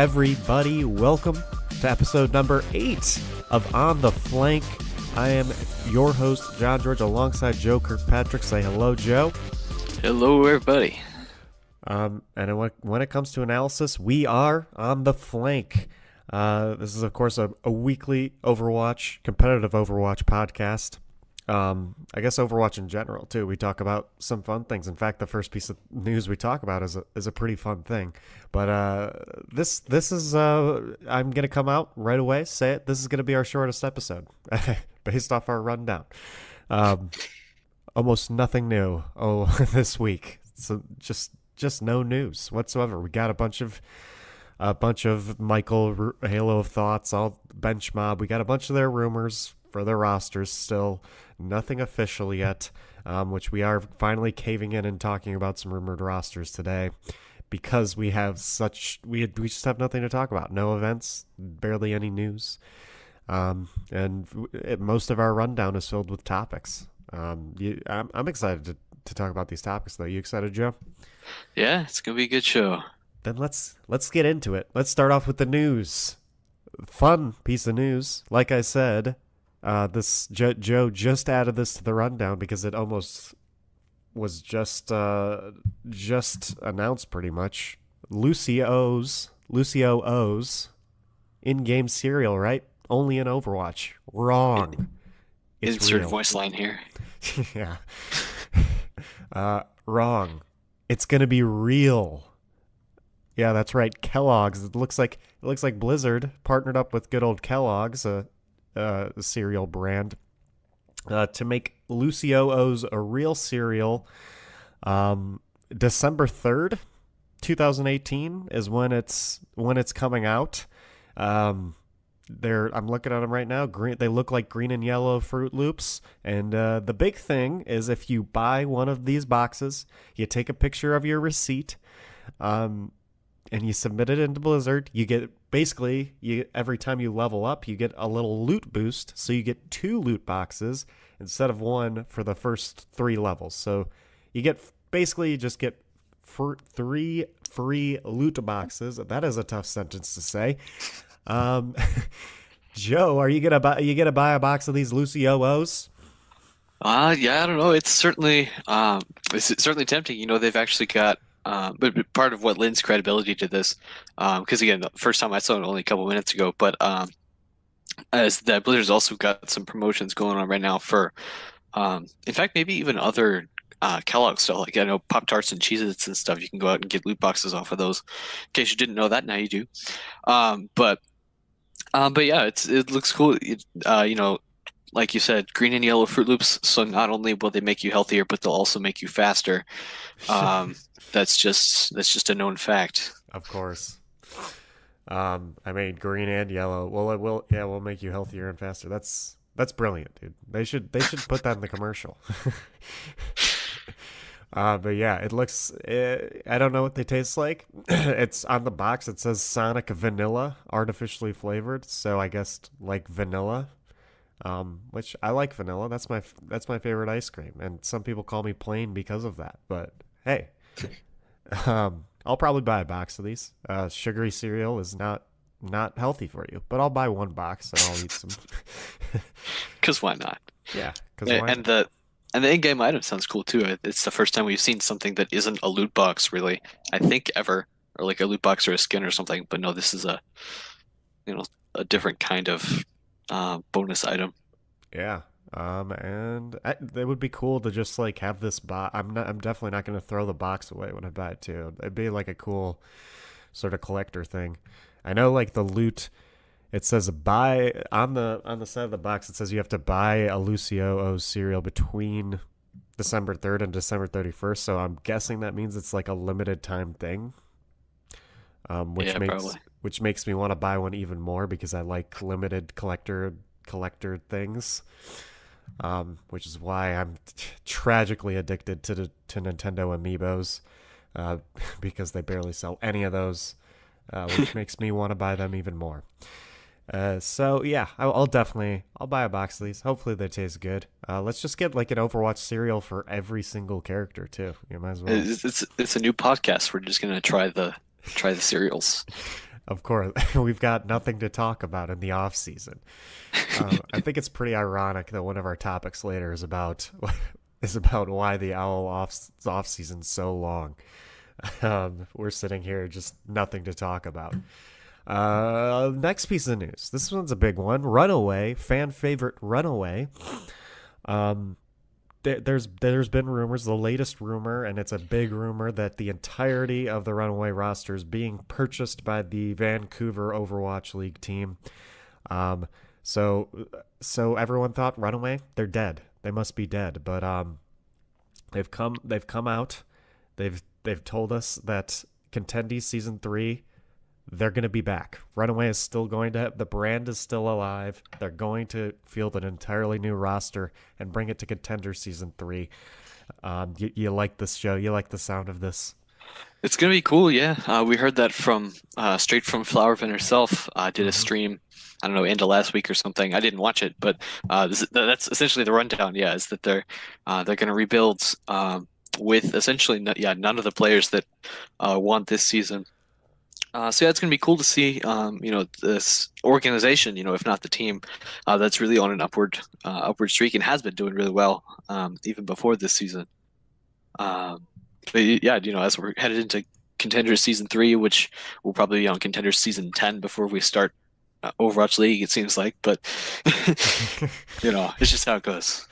everybody. Welcome to episode number 8 of On the Flank. I am your host, John George, alongside Joe Kirkpatrick. Say hello, Joe. Hello, everybody. And when it comes to analysis, we are On the Flank. This is, of course, a weekly competitive Overwatch podcast. I guess Overwatch in general, too. We talk about some fun things. In fact, the first piece of news we talk about is a pretty fun thing. But this is, I'm going to come out right away, say it. This is going to be our shortest episode, based off our rundown. Almost nothing new this week. So just no news whatsoever. We got a bunch of Michael Halo of Thoughts, all bench mob. We got a bunch of their rumors for their rosters still. Nothing official yet, which we are finally caving in and talking about some rumored rosters today because we just have nothing to talk about. No events, barely any news. Most of our rundown is filled with topics. I'm excited to talk about these topics, though. You excited, Joe? Yeah, it's going to be a good show. Then let's get into it. Let's start off with the news. Fun piece of news. Like I said, this Joe just added this to the rundown because it almost was just announced pretty much. Lucio O's in-game cereal, right? Only in Overwatch. Wrong. It's Insert real. Voice line here. Yeah. Wrong. It's gonna be real. Yeah, that's right. Kellogg's. It looks like Blizzard partnered up with good old Kellogg's, a cereal brand, to make Lucio O's a real cereal. December 3rd, 2018 is when it's coming out. I'm looking at them right now. Green. They look like green and yellow Fruit Loops. And the big thing is if you buy one of these boxes, you take a picture of your receipt, and you submit it into Blizzard. You get every time you level up, you get a little loot boost. So you get 2 loot boxes instead of 1 for the first 3 levels. So you just get 3 free loot boxes. That is a tough sentence to say. Joe, are you gonna buy a box of these Lucio O's? Yeah, I don't know. It's certainly tempting. You know, they've actually got but part of what lends credibility to this, because again, the first time I saw it only a couple minutes ago, but as that Blizzard's also got some promotions going on right now for, in fact, maybe even other Kellogg stuff. Like I know Pop-Tarts and Cheez-Its and stuff. You can go out and get loot boxes off of those. In case you didn't know that, now you do. But yeah, it looks cool. You know, like you said, green and yellow Fruit Loops. So not only will they make you healthier, but they'll also make you faster. That's just a known fact. Of course. I mean, green and yellow. Well, we'll make you healthier and faster. That's brilliant, dude. They should put that in the commercial. But yeah, it looks. I don't know what they taste like. It's on the box. It says Sonic Vanilla, artificially flavored. So I guess like vanilla. Which I like vanilla. That's my favorite ice cream, and some people call me plain because of that. But hey, I'll probably buy a box of these. Sugary cereal is not healthy for you, but I'll buy 1 box and I'll eat some. Because why not? Yeah, because why? And the in-game item sounds cool too. It's the first time we've seen something that isn't a loot box, really. I think ever, or like a loot box or a skin or something. But no, this is a different kind of bonus item. Yeah. And it would be cool to just like have this box. I'm definitely not going to throw the box away when I buy it too. It'd be like a cool sort of collector thing. I know like the loot, it says buy on the side of the box. It says you have to buy a Lucio O's cereal between December 3rd and December 31st. So I'm guessing that means it's like a limited time thing. Which makes me want to buy one even more because I like limited collector things. Which is why I'm tragically addicted to Nintendo Amiibos, because they barely sell any of those, which makes me want to buy them even more. So yeah, I'll buy a box of these. Hopefully they taste good. Let's just get like an Overwatch cereal for every single character too. You might as well. It's a new podcast. We're just gonna try the cereals. Of course, we've got nothing to talk about in the off season. I think it's pretty ironic that one of our topics later is about is about why the owl off season's so long. We're sitting here just nothing to talk about. Next piece of news. This one's a big one. Runaway, fan favorite Runaway. Um, there's been rumors. The latest rumor, and it's a big rumor, that the entirety of the Runaway roster is being purchased by the Vancouver Overwatch League team. Um, so so everyone thought Runaway, they're dead. They must be dead. But they've come out. They've told us that Contendies season 3, they're going to be back. Runaway is still going to, the brand is still alive. They're going to field an entirely new roster and bring it to Contender season 3. You like this show? You like the sound of this? It's gonna be cool, yeah. We heard that from straight from Flowervin herself. Did a Mm-hmm. stream, I don't know, end of last week or something. I didn't watch it, but that's essentially the rundown. Yeah, is that they're gonna rebuild with essentially none of the players that won this season. So yeah, it's gonna be cool to see, this organization, if not the team, that's really on an upward streak and has been doing really well, even before this season. Um, but yeah, as we're headed into Contenders season 3, which will probably be on Contenders season 10 before we start Overwatch League, it seems like. But it's just how it goes.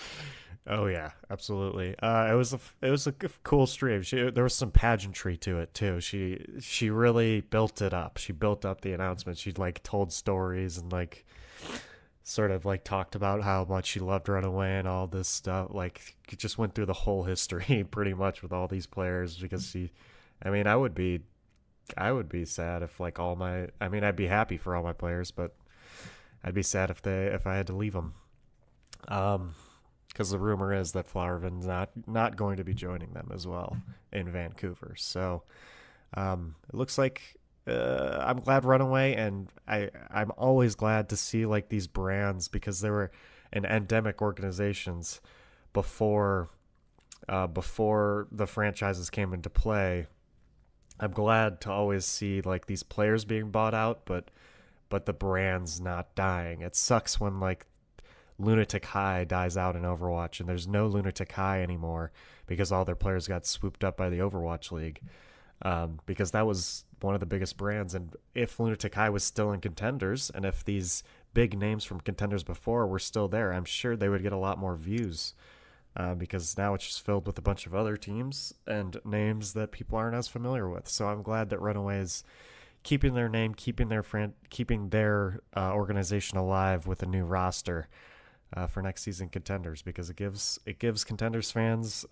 Oh yeah, absolutely. It was a cool stream. There was some pageantry to it too. She really built it up. She built up the announcement. She like told stories and like sort of like talked about how much she loved Runaway and all this stuff. Like just went through the whole history pretty much with all these players because I mean, I would be sad if like I mean, I'd be happy for all my players, but I'd be sad if I had to leave them. Um, because the rumor is that Flowervin's not going to be joining them as well in Vancouver. So it looks like I'm glad Runaway, and I'm always glad to see like these brands because they were in endemic organizations before before the franchises came into play. I'm glad to always see like these players being bought out, but the brand's not dying. It sucks when like Lunatic High dies out in Overwatch and there's no Lunatic High anymore because all their players got swooped up by the Overwatch League. Because that was one of the biggest brands. And if Lunatic High was still in Contenders, and if these big names from Contenders before were still there, I'm sure they would get a lot more views. Because now it's just filled with a bunch of other teams and names that people aren't as familiar with. So I'm glad that Runaway is keeping their name, keeping their organization alive with a new roster for next season Contenders, because it gives Contenders fans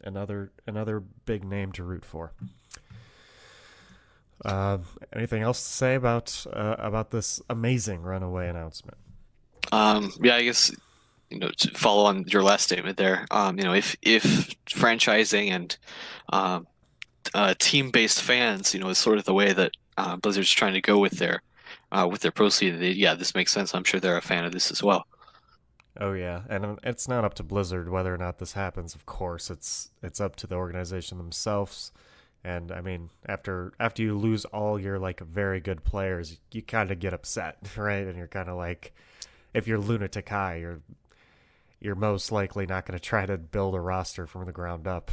another big name to root for. Uh, Anything else to say about this amazing Runaway announcement? Yeah, I guess to follow on your last statement there, if franchising and um, team-based fans, is sort of the way that Blizzard's trying to go with their proceeds. Yeah, this makes sense. I'm sure they're a fan of this as well. Oh yeah, and it's not up to Blizzard whether or not this happens. Of course, it's up to the organization themselves. And I mean, after you lose all your like very good players, you kind of get upset, right? And you're kind of like, if you're Lunatic High, you're most likely not going to try to build a roster from the ground up,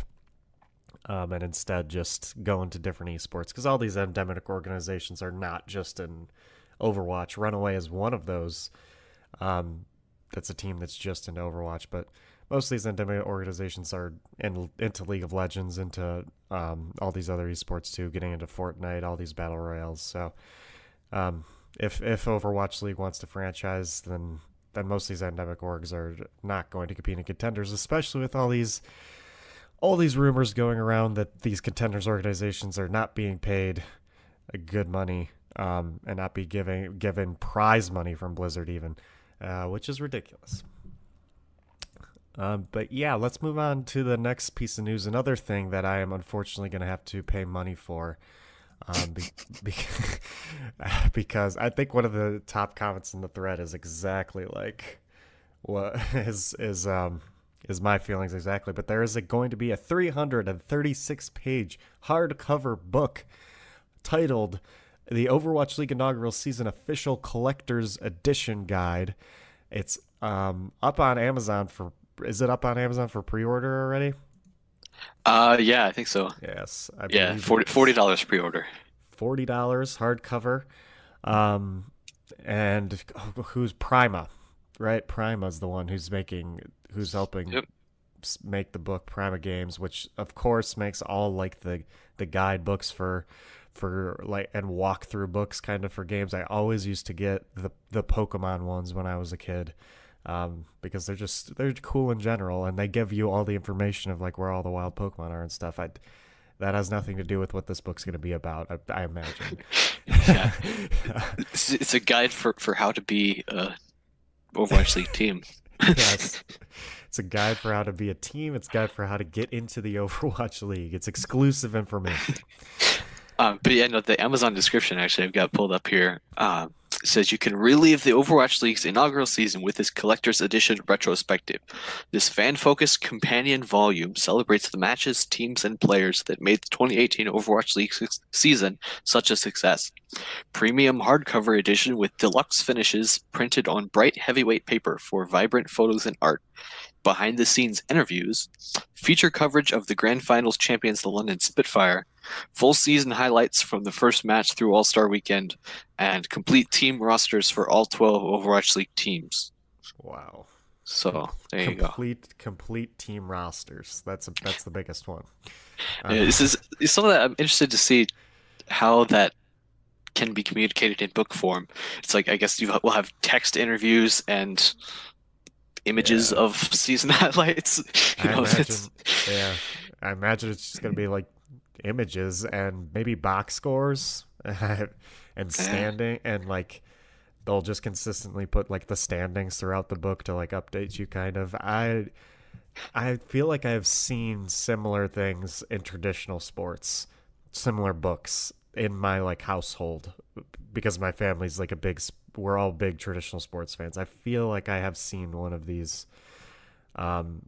and instead just go into different esports because all these endemic organizations are not just in Overwatch. Runaway is one of those. That's a team that's just into Overwatch, but most of these endemic organizations are into League of Legends, into all these other esports too, getting into Fortnite, all these battle royales. So if Overwatch League wants to franchise, then most of these endemic orgs are not going to compete in Contenders, especially with all these rumors going around that these Contenders organizations are not being paid good money, and not be given prize money from Blizzard even, which is ridiculous. But yeah, let's move on to the next piece of news. Another thing that I am unfortunately going to have to pay money for, be, be, because I think one of the top comments in the thread is exactly like what is my feelings exactly. But there is going to be a 336 page hardcover book titled the Overwatch League inaugural season official collector's edition guide. It's up on Amazon for. Is it up on Amazon for pre-order already? Yeah, I think so. Yes, I Yeah, believe it 40 is. $40 pre-order. $40 hardcover. Um, and who's Prima, right? Prima's the one who's helping Yep. make the book Prima Games, which of course makes all like the guidebooks for like and walkthrough books kind of for games. I always used to get the Pokemon ones when I was a kid. Because they're cool in general, and they give you all the information of like where all the wild Pokemon are and stuff. That has nothing to do with what this book's going to be about, I imagine. Yeah. It's a guide for how to be a Overwatch League team. Yes. It's a guide for how to be a team. It's a guide for how to get into the Overwatch League. It's exclusive information. But yeah, no, the Amazon description actually I've got pulled up here. Says you can relive the Overwatch League's inaugural season with this collector's edition retrospective. This fan-focused companion volume celebrates the matches, teams, and players that made the 2018 Overwatch League season such a success. Premium hardcover edition with deluxe finishes printed on bright heavyweight paper for vibrant photos and art. Behind the scenes interviews, feature coverage of the Grand Finals champions, the London Spitfire, full season highlights from the first match through All Star Weekend, and complete team rosters for all 12 Overwatch League teams. Wow. So there you go. Complete team rosters. That's the biggest one. This is something that I'm interested to see how that can be communicated in book form. It's like I guess we'll have text interviews and images Yeah. of season highlights. You I know, imagine. it's Yeah, I imagine it's just gonna be like images and maybe box scores and yeah. standing and like they'll just consistently put like the standings throughout the book to like update you kind of. I feel like I've seen similar things in traditional sports, similar books in my like household because my family's like we're all big traditional sports fans. I feel like I have seen one of these um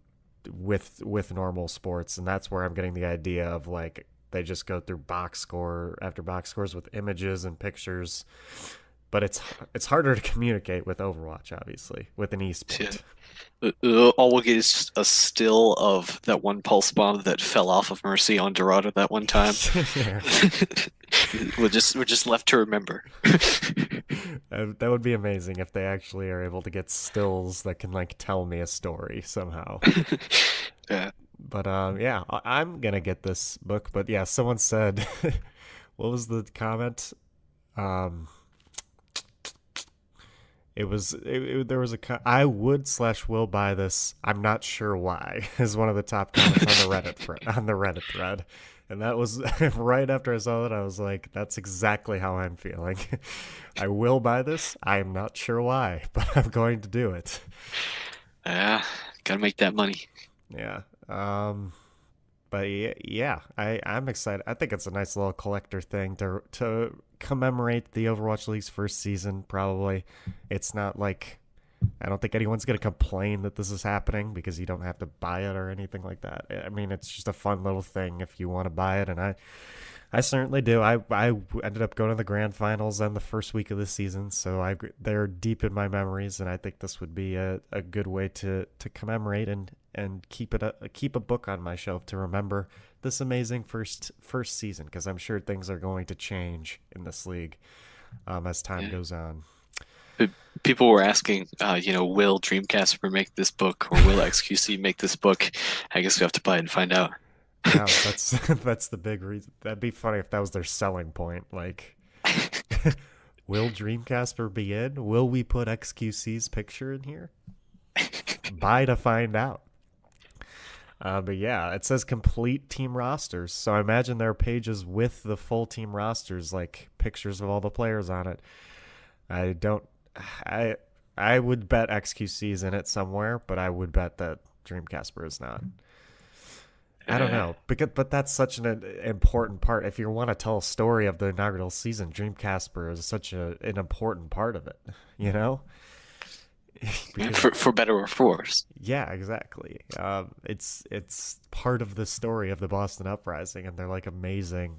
with normal sports, and that's where I'm getting the idea of like they just go through box score after box scores with images and pictures, but it's harder to communicate with Overwatch, obviously, with an Yeah. esport. All we'll get is just a still of that one pulse bomb that fell off of Mercy on Dorado that one time. Yeah. We're just left to remember. That would be amazing if they actually are able to get stills that can like tell me a story somehow. Yeah. But yeah, I'm gonna get this book. But yeah, someone said, what was the comment? Um, there was I would slash will buy this. I'm not sure why is one of the top comments on the Reddit thread, and that was right after I saw that. I was like, that's exactly how I'm feeling. I will buy this. I am not sure why, but I'm going to do it. Yeah. Gotta make that money. Yeah. But yeah, I'm excited. I think it's a nice little collector thing to commemorate the Overwatch League's first season. Probably, it's not like I don't think anyone's gonna complain that this is happening because you don't have to buy it or anything like that. I mean, it's just a fun little thing if you want to buy it, and I certainly do. I ended up going to the grand finals on the first week of the season, so they're deep in my memories, and I think this would be a good way to commemorate and keep a book on my shelf to remember this amazing first season, because I'm sure things are going to change in this league as time Yeah. goes on. People were asking, will Dreamcast make this book or will XQC make this book? I guess we have to buy it and find out. Yeah, that's that's the big reason. That'd be funny if that was their selling point. Like, will Dreamcasper be in? Will we put XQC's picture in here? Buy to find out. But yeah, it says complete team rosters. So I imagine there are pages with the full team rosters, like pictures of all the players on it. I don't. I I would bet XQC is in it somewhere, but I would bet that Dreamcasper is not. I don't Uh, know, but that's such an important part. If you want to tell a story of the inaugural season, Dreamcasper is such an important part of it. You know, because for better or for worse. yeah, exactly. It's part of the story of the Boston Uprising, and they're like amazing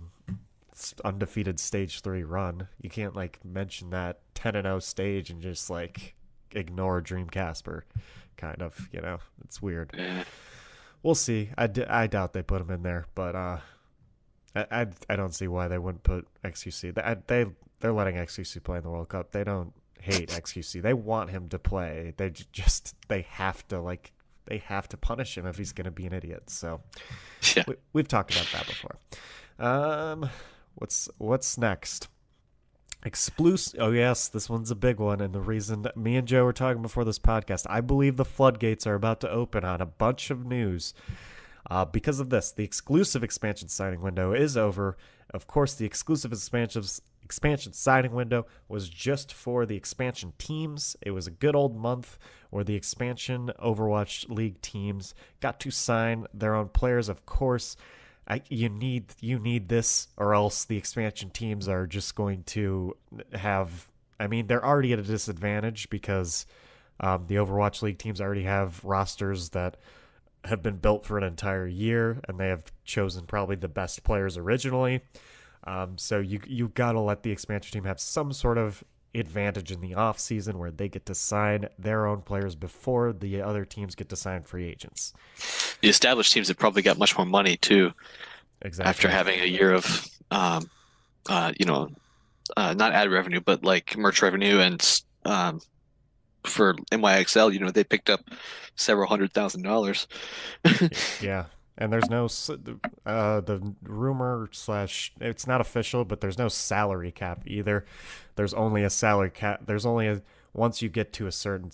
undefeated stage 3 run. You can't like mention that 10-0 stage and just like ignore Dream Casper. Kind of, it's weird. Yeah. We'll see. I doubt they put him in there, but I don't see why they wouldn't put XQC. They're letting XQC play in the World Cup. They don't hate XQC. They want him to play. They have to punish him if he's going to be an idiot. So Yeah. we've talked about that before. What's next? Exclusive. Oh yes, this one's a big one, and the reason that me and Joe were talking before this podcast, I believe the floodgates are about to open on a bunch of news. Because of this, the exclusive expansion signing window is over. Of course, the exclusive expansion signing window was just for the expansion teams. It was a good old month where the expansion Overwatch League teams got to sign their own players. Of course, you need this, or else the expansion teams are just going to have. I mean, they're already at a disadvantage because the Overwatch League teams already have rosters that have been built for an entire year, and they have chosen probably the best players originally. So you got to let the expansion team have some sort of advantage in the offseason where they get to sign their own players before the other teams get to sign free agents. The established teams have probably got much more money too. Exactly. After having a year of, not ad revenue, but like merch revenue, and for NYXL, they picked up several $100,000. Yeah. And there's no the rumor / it's not official, but there's no salary cap either. There's only a salary cap. There's only once you get to a certain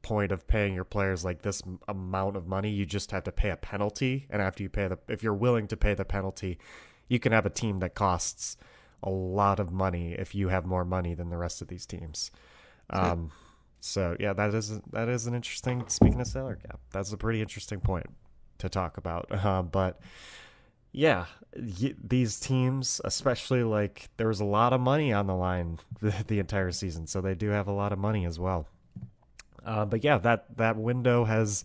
point of paying your players like this amount of money, you just have to pay a penalty. And after you pay if you're willing to pay the penalty, you can have a team that costs a lot of money if you have more money than the rest of these teams. So yeah, that is an interesting. Speaking of salary cap, that's a pretty interesting point to talk about. But yeah, these teams, especially, like, there was a lot of money on the line the entire season, so they do have a lot of money as well. But yeah, that window has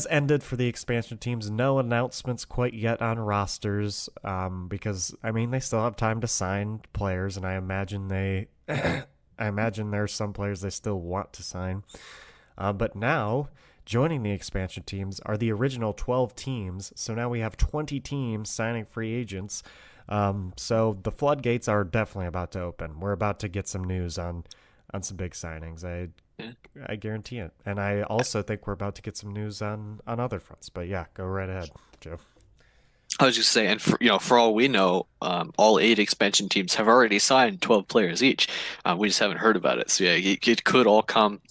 ended for the expansion teams. No announcements quite yet on rosters, because I mean they still have time to sign players, and I imagine there's some players they still want to sign. But now, joining the expansion teams are the original 12 teams, so now we have 20 teams signing free agents. So the floodgates are definitely about to open. We're about to get some news on some big signings. I guarantee it. And I also think we're about to get some news on other fronts. But yeah, go right ahead, Joe. I was just saying, for all we know, all 8 expansion teams have already signed 12 players each. We just haven't heard about it. So yeah, it could all come,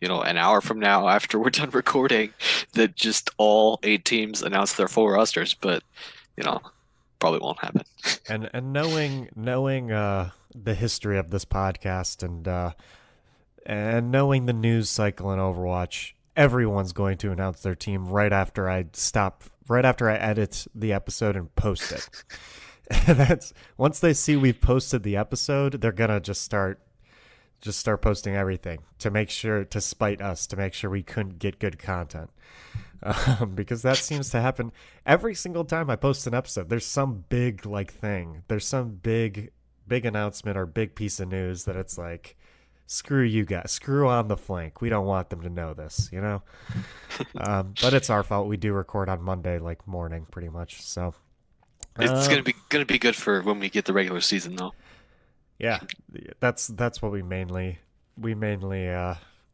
an hour from now after we're done recording, that just all 8 teams announce their full rosters. But probably won't happen. And knowing the history of this podcast and knowing the news cycle in Overwatch, everyone's going to announce their team right after I edit the episode and post it. That's once they see we've posted the episode, they're gonna just start posting everything to spite us, to make sure we couldn't get good content. Because that seems to happen every single time I post an episode. There's some big thing. There's some big announcement or big piece of news that it's like, screw you guys, screw on the flank. We don't want them to know this, But it's our fault. We do record on Monday, morning, pretty much. So it's gonna be good for when we get the regular season, though. Yeah, that's what we mainly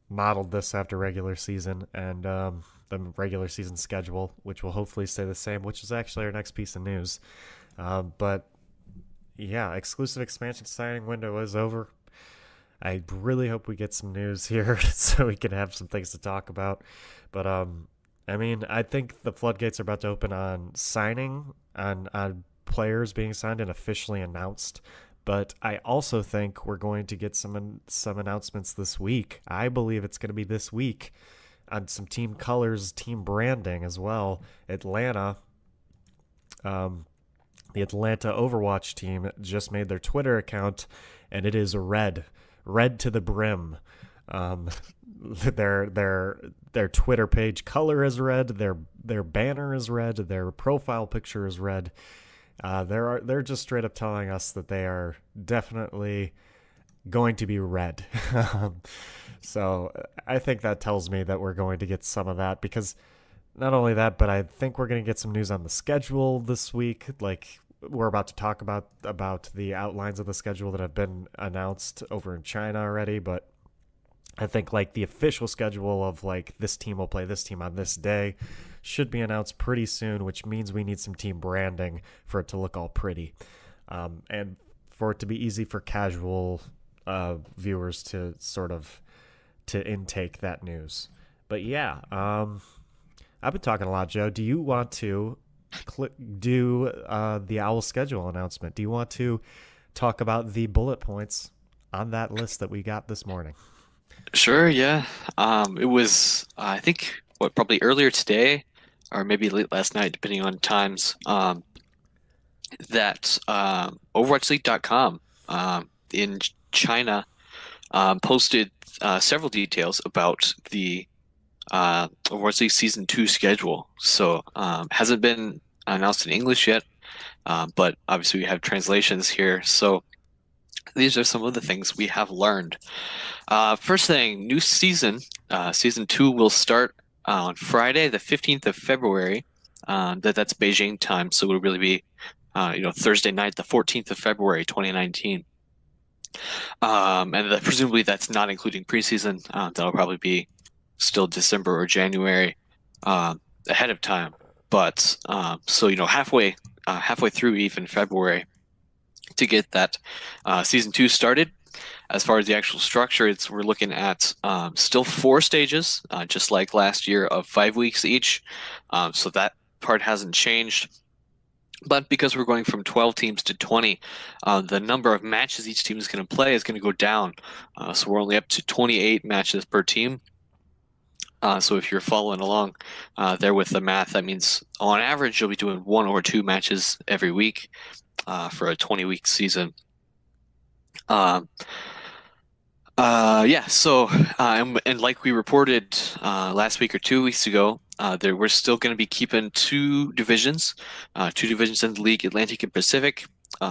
modeled this after regular season, and the regular season schedule, which will hopefully stay the same, which is actually our next piece of news. But yeah, exclusive expansion signing window is over. I really hope we get some news here so we can have some things to talk about. But I mean, I think the floodgates are about to open on signing, on players being signed and officially announced. But I also think we're going to get some announcements this week. I believe it's going to be this week on some team colors, team branding as well. The Atlanta Overwatch team just made their Twitter account, and it is red to the brim. Their Twitter page color is red. Their banner is red. Their profile picture is red. They're just straight up telling us that they are definitely going to be red. So I think that tells me that we're going to get some of that, because not only that, but I think we're going to get some news on the schedule this week. Like, we're about to talk about the outlines of the schedule that have been announced over in China already, but I think like the official schedule of like this team will play this team on this day should be announced pretty soon, which means we need some team branding for it to look all pretty, and for it to be easy for casual viewers to sort of to intake that news. But yeah, I've been talking a lot, Joe. Do you want to do the Owl schedule announcement? Do you want to talk about the bullet points on that list that we got this morning? Sure, yeah. It was, I think, probably earlier today or maybe late last night, depending on times, that OverwatchLeague.com in China posted several details about the Overwatch League Season 2 schedule. So, hasn't been announced in English yet, but obviously we have translations here. So, these are some of the things we have learned. First thing, new season. Season 2 will start on Friday, the 15th of February. That's Beijing time, so it'll really be, Thursday night, the 14th of February, 2019. And presumably that's not including preseason. That'll probably be still December or January ahead of time. But so halfway through even February to get that season 2 started. As far as the actual structure, we're looking at still 4 stages, just like last year, of 5 weeks each. So that part hasn't changed. But because we're going from 12 teams to 20, the number of matches each team is going to play is going to go down. So we're only up to 28 matches per team. So if you're following along there with the math, that means on average you'll be doing 1 or 2 matches every week for a 20-week season. Yeah, so and like we reported last week or 2 weeks ago, we're still going to be keeping two divisions in the league, Atlantic and Pacific.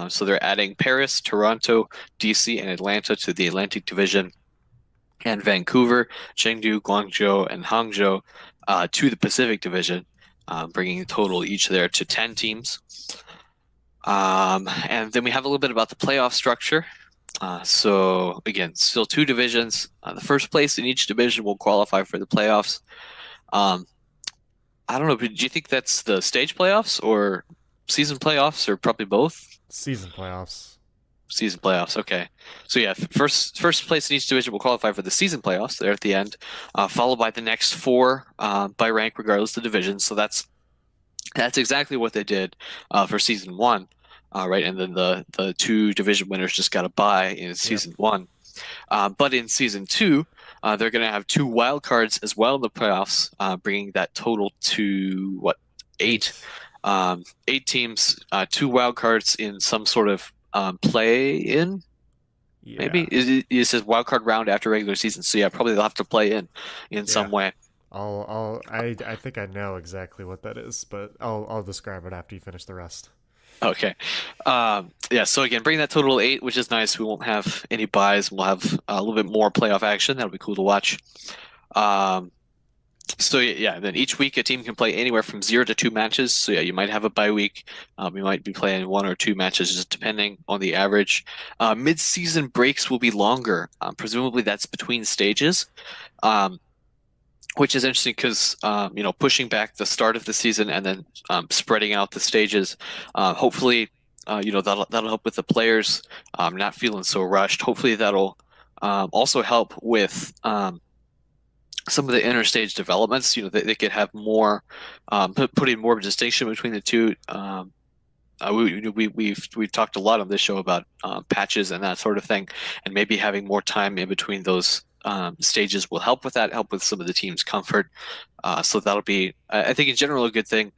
So they're adding Paris, Toronto, DC, and Atlanta to the Atlantic division, and Vancouver, Chengdu, Guangzhou, and Hangzhou to the Pacific division, bringing the total each there to 10 teams. And then we have a little bit about the playoff structure. So again, still 2 divisions. The first place in each division will qualify for the playoffs. I don't know, but do you think that's the stage playoffs or season playoffs, or probably both? Season playoffs. Season playoffs, okay. So yeah, first place in each division will qualify for the season playoffs there at the end, followed by the next 4 by rank, regardless of the division. So that's exactly what they did for season 1. Right, and then the 2 division winners just got a bye in season 1. But in season 2, they're going to have 2 wild cards as well in the playoffs, bringing that total to what, 8? 8 teams, 2 wild cards in some sort of play-in. Yeah. Maybe it says wild card round after regular season. So yeah, probably they'll have to play in some way. I think I know exactly what that is, but I'll describe it after you finish the rest. Okay. Yeah, so again, bring that total to 8, which is nice. We won't have any buys. We'll have a little bit more playoff action. That'll be cool to watch. So yeah, then each week a team can play anywhere from 0 to 2 matches. So yeah, you might have a bye week. You might be playing 1 or 2 matches, just depending on the average. Mid-season breaks will be longer. Presumably that's between stages. Which is interesting because pushing back the start of the season and then spreading out the stages, hopefully that'll help with the players not feeling so rushed. Hopefully that'll also help with some of the interstage developments. They could have more putting more of a distinction between the two. We've talked a lot on this show about patches and that sort of thing, and maybe having more time in between those stages will help with that, help with some of the team's comfort. So that'll be, I think, in general, a good thing.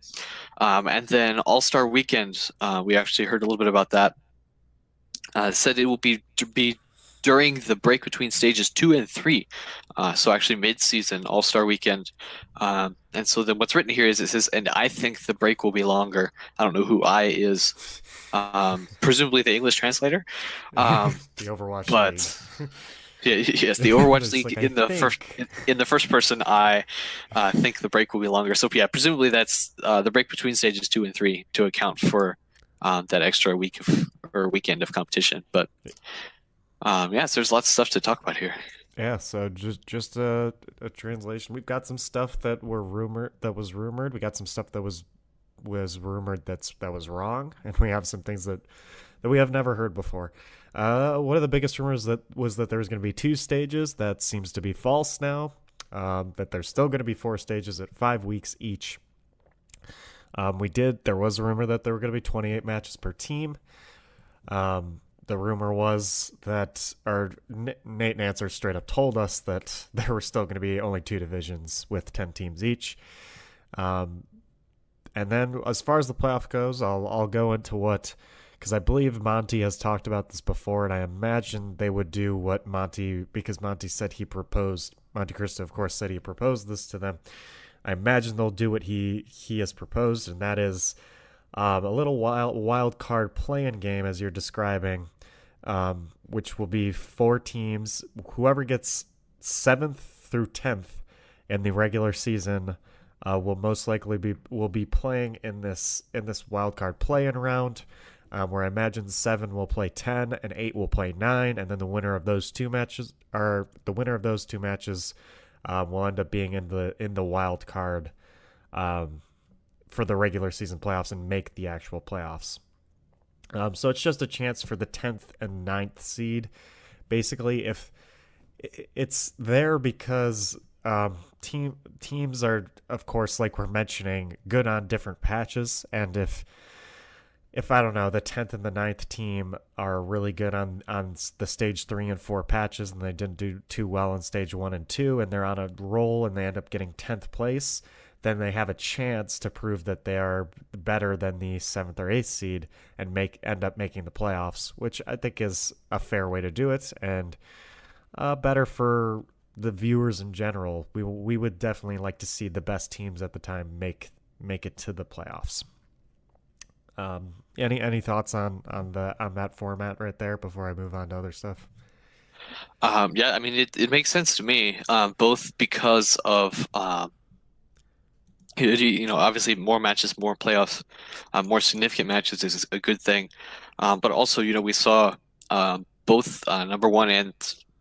And then All-Star Weekend, we actually heard a little bit about that. Said it will be during the break between stages 2 and 3. So actually mid-season All-Star weekend. And so then what's written here is it says, and I think the break will be longer. I don't know who I is, presumably the English translator. Um, The Overwatch League. but yeah, yes, the Overwatch It's League like, I think. in the first person, I think the break will be longer. So yeah, presumably that's the break between stages 2 and 3 to account for that extra week of, or weekend of competition. But yeah, so there's lots of stuff to talk about here. Yeah, so just a translation. We've got some stuff that was rumored. We got some stuff that was rumored that was wrong, and we have some things that we have never heard before. One of the biggest rumors that was that there was going to be 2 stages. That seems to be false now. That there's still going to be 4 stages at 5 weeks each. There was a rumor that there were going to be 28 matches per team. The rumor was that, or Nate Nancer straight up told us that there were still going to be only 2 divisions with 10 teams each. Um, and then as far as the playoff goes, I'll go into what, because I believe Monty has talked about this before, and I imagine they would do what because Monty said he proposed. Monte Cristo, of course, said he proposed this to them. I imagine they'll do what he has proposed, and that is a little wild card play-in game, as you're describing, which will be 4 teams. Whoever gets 7th through 10th in the regular season will most likely be playing in this wild card play-in round, where I imagine 7 will play 10 and 8 will play 9, and then the winner of those two matches will end up being in the wild card for the regular season playoffs and make the actual playoffs. So it's just a chance for the 10th and 9th seed. Basically, if it's there because teams are, of course, like we're mentioning, good on different patches, and if I don't know, the 10th and the 9th team are really good on the stage 3 and 4 patches, and they didn't do too well in stage 1 and 2, and they're on a roll and they end up getting 10th place, then they have a chance to prove that they are better than the 7th or 8th seed and end up making the playoffs, which I think is a fair way to do it, and better for the viewers in general. We would definitely like to see the best teams at the time make it to the playoffs. Any thoughts on that format right there before I move on to other stuff? Yeah, I mean it makes sense to me, both because of obviously more matches, more playoffs, more significant matches is a good thing. But also, we saw both number one and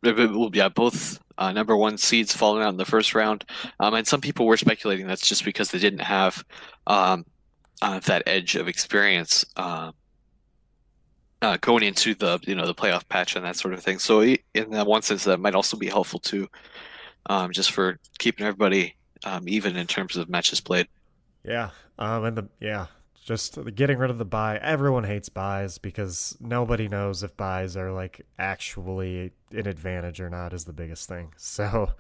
well, yeah, both number one seeds falling out in the first round. And some people were speculating that's just because they didn't have that edge of experience going into the playoff patch and that sort of thing. So in that one sense, that might also be helpful too, just for keeping everybody even in terms of matches played. Yeah. Just getting rid of the bye. Everyone hates buys because nobody knows if buys are like actually an advantage or not is the biggest thing. So,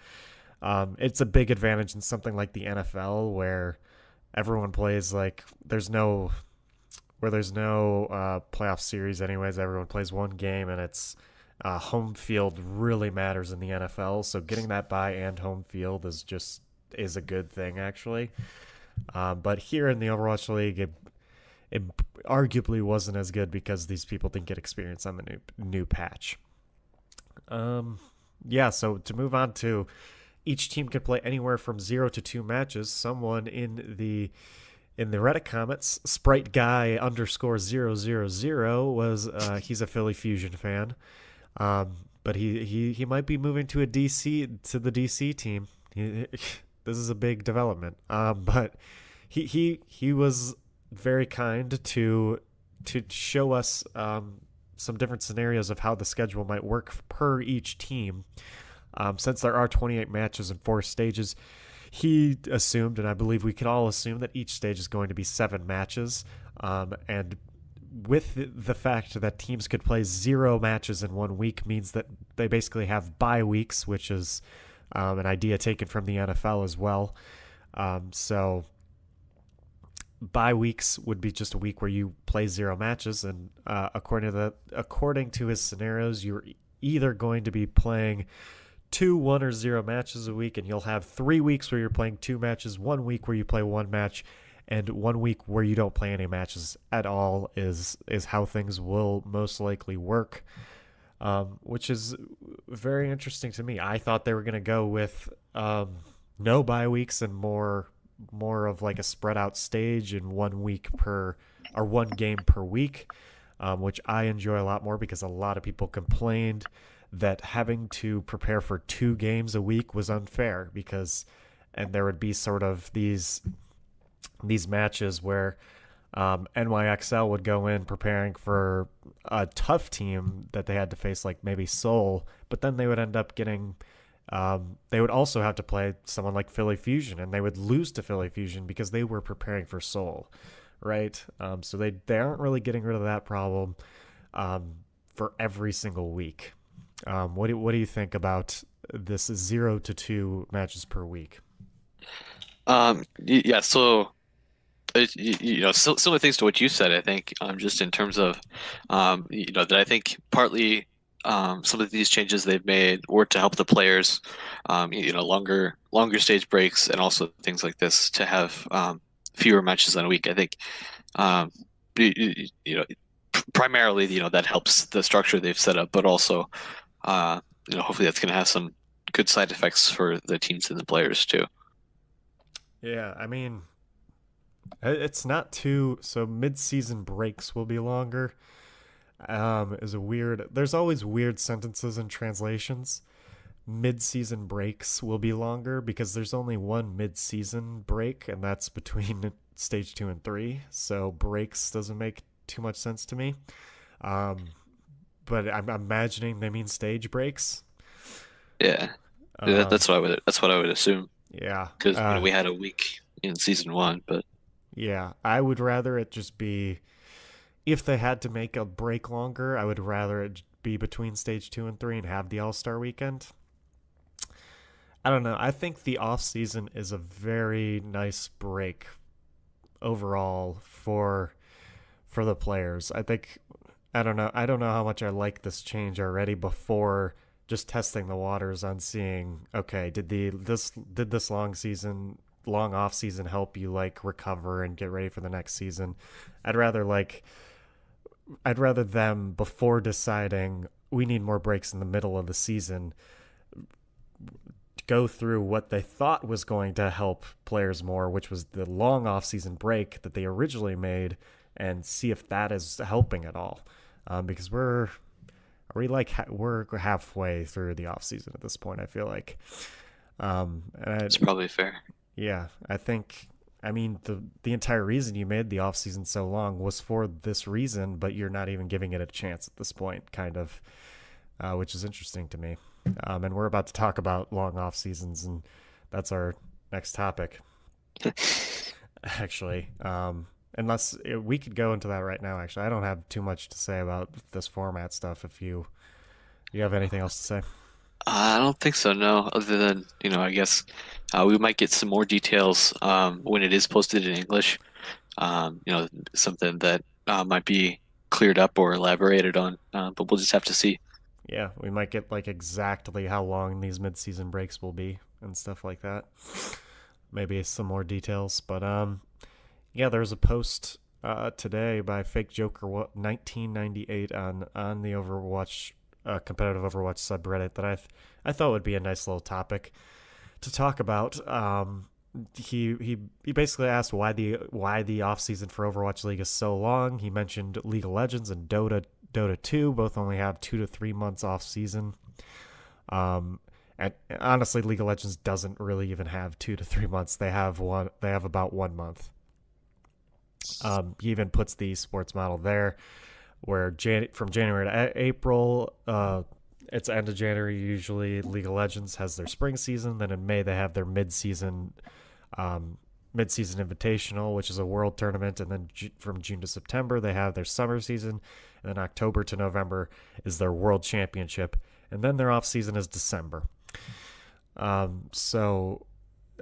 it's a big advantage in something like the NFL where everyone plays like there's no playoff series anyways. Everyone plays one game and it's home field really matters in the NFL. So getting that bye and home field is a good thing actually. But here in the Overwatch League, it arguably wasn't as good because these people didn't get experience on the new patch. Yeah, so to move on to each team can play anywhere from 0 to 2 matches. Someone in the Reddit comments, Sprite Guy _000 was he's a Philly Fusion fan, but he might be moving to the DC team. This is a big development. But he was very kind to show us some different scenarios of how the schedule might work per each team. Since there are 28 matches and 4 stages, he assumed, and I believe we can all assume, that each stage is going to be 7 matches. And with the fact that teams could play 0 matches in 1 week means that they basically have bye weeks, which is an idea taken from the NFL as well. So bye weeks would be just a week where you play 0 matches, and according to his scenarios, either going to be playing two 1 or 0 matches a week, and you'll have 3 weeks where you're playing two matches, 1 week where you play one match, and 1 week where you don't play any matches at all is how things will most likely work, which is very interesting to me. I thought they were going to go with no bye weeks and more of like a spread out stage and 1 week per or one game per week, which I enjoy a lot more because a lot of people complained that having to prepare for 2 games a week was unfair and there would be sort of these matches where NYXL would go in preparing for a tough team that they had to face, like maybe Seoul, but then they would end up getting. They would also have to play someone like Philly Fusion, and they would lose to Philly Fusion because they were preparing for Seoul, right? So they aren't really getting rid of that problem for every single week. What do you think about this 0 to 2 matches per week? Yeah, so similar things to what you said, I think, just in terms of, that I think partly some of these changes they've made were to help the players, longer stage breaks and also things like this to have fewer matches in a week. I think, um, primarily, that helps the structure they've set up, but also, hopefully that's going to have some good side effects for the teams and the players too. Yeah, I mean, it's not too so mid-season breaks will be longer. Is a weird. There's always weird sentences and translations. Mid-season breaks will be longer because there's only one mid-season break, and that's between stage 2 and 3. So breaks doesn't make too much sense to me. Um, but I'm imagining they mean stage breaks. Yeah, Um, that's what I would assume yeah. because we had a week in season one, but Yeah. I would rather it just be if they had to make a break longer, I would rather it be between stage 2 and 3 and have the All Star weekend. I don't know. I think the off season is a very nice break overall for the players. I think I don't know. I don't know how much I like this change already before just testing the waters on seeing okay, did this long off season help you like recover and get ready for the next season? I'd rather like I'd rather them before deciding we need more breaks in the middle of the season go through what they thought was going to help players more, which was the long off-season break that they originally made, and see if that is helping at all. Because we're halfway through the off-season at this point. I feel like, and it's probably fair. yeah, I think. I mean, the entire reason you made the off-season so long was for this reason, but you're not even giving it a chance at this point, kind of, which is interesting to me. And we're about to talk about long off seasons, and that's our next topic, actually. Unless we could go into that right now. Actually, I don't have too much to say about this format stuff. If you have anything else to say, I don't think so, no. Other than, I guess we might get some more details when it is posted in English. Something that might be cleared up or elaborated on, but we'll just have to see. yeah, we might get like exactly how long these mid-season breaks will be and stuff like that. Maybe some more details, but yeah, there was a post today by Fake Joker 1998 on the Overwatch competitive Overwatch subreddit that I thought would be a nice little topic to talk about. He basically asked why the off season for Overwatch League is so long. He mentioned League of Legends and Dota 2 both only have 2 to 3 months off season. And honestly, League of Legends doesn't really even have 2 to 3 months. They have one. They have about 1 month. He even puts the sports model there, where from January to April, it's end of January usually. League of Legends has their spring season. Then in May they have their mid-season invitational, which is a world tournament, and then from June to September they have their summer season, and then October to November is their world championship, and then their off season is December. So